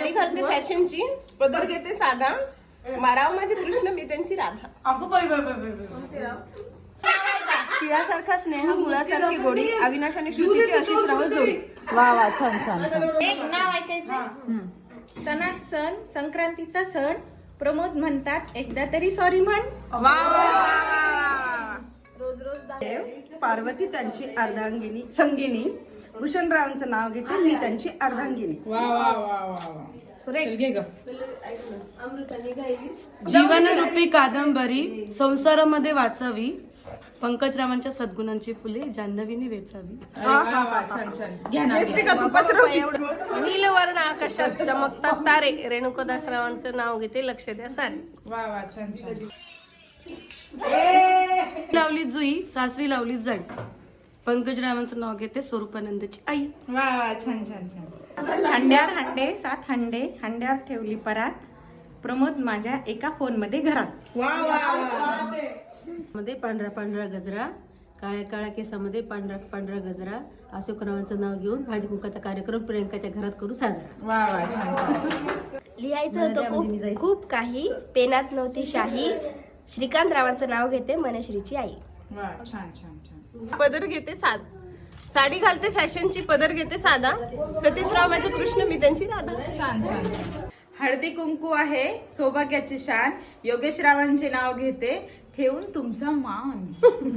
साडी घालते फॅशनची, पदर घेते साधा, माराव माझे कृष्ण मी त्यांची राधा. अगं बाई बाई बाई बाई. तिळासारखा स्नेह, गुळासारखी गोडी, अविनाश आणि श्रुतीची अशीच राहो जोडी. वा वा, छान छान छान. एक नाव ऐकायचं. सणात सण, संक्रांतीचा सण, प्रमोद म्हणतात एकदा तरी सॉरी म्हण. पार्वती त्यांची अर्धांगिनी संगिनी, भूषणरावांचं नाव घेते मी त्यांची अर्धांगिनी. वा वा वा वा. सुरेख. घे ग. जीवनरूपी कादंबरी संसारामध्ये वाचावी, पंकजरावांच्या सद्गुणांची फुले जान्हवीने वेचावी. छान छान. घ्या ना. दिसते का तू पसरवती? नीलवर्ण आकाशात चमकतात तारे, रेणुकादासरावांचं नाव घेते लक्ष द्या सारे. वा वा, छान छान. लावली जुई सासरी लावली जाई, पंकजरावांचं नाव घेते स्वरूपानंदची आई. वा वा, छान छान छान. हंड्यार हंडे 7 हंडे, हंड्यार ठेवली परात, प्रमोद माझ्या एका फोन मध्ये घरात. वा वा वा. मध्ये पांढरा पांढरा गजरा, काळ्या काळ्या केसामध्ये पांढरा पांढरा गजरा, अशोकरावांचं नाव घेऊन भाजी कुंकाचा कार्यक्रम प्रियंकाच्या घरात करू साजरा. वा वा, छान छान. लिहायचं होतं खूप काही, पेनात नव्हती शाही, श्रीकांत रावांचं नाव घेते मनश्रीची आई. वा, छान छान छान. पदर घेते साडी घालते फॅशनची, पदर घेते साधा, सतीशराव माझे कृष्ण मी त्यांची राधा. छान छान. हळदी कुंकू आहे सौभाग्याची शान, योगेश रावांचे नाव घेते ठेवून तुमचा मान.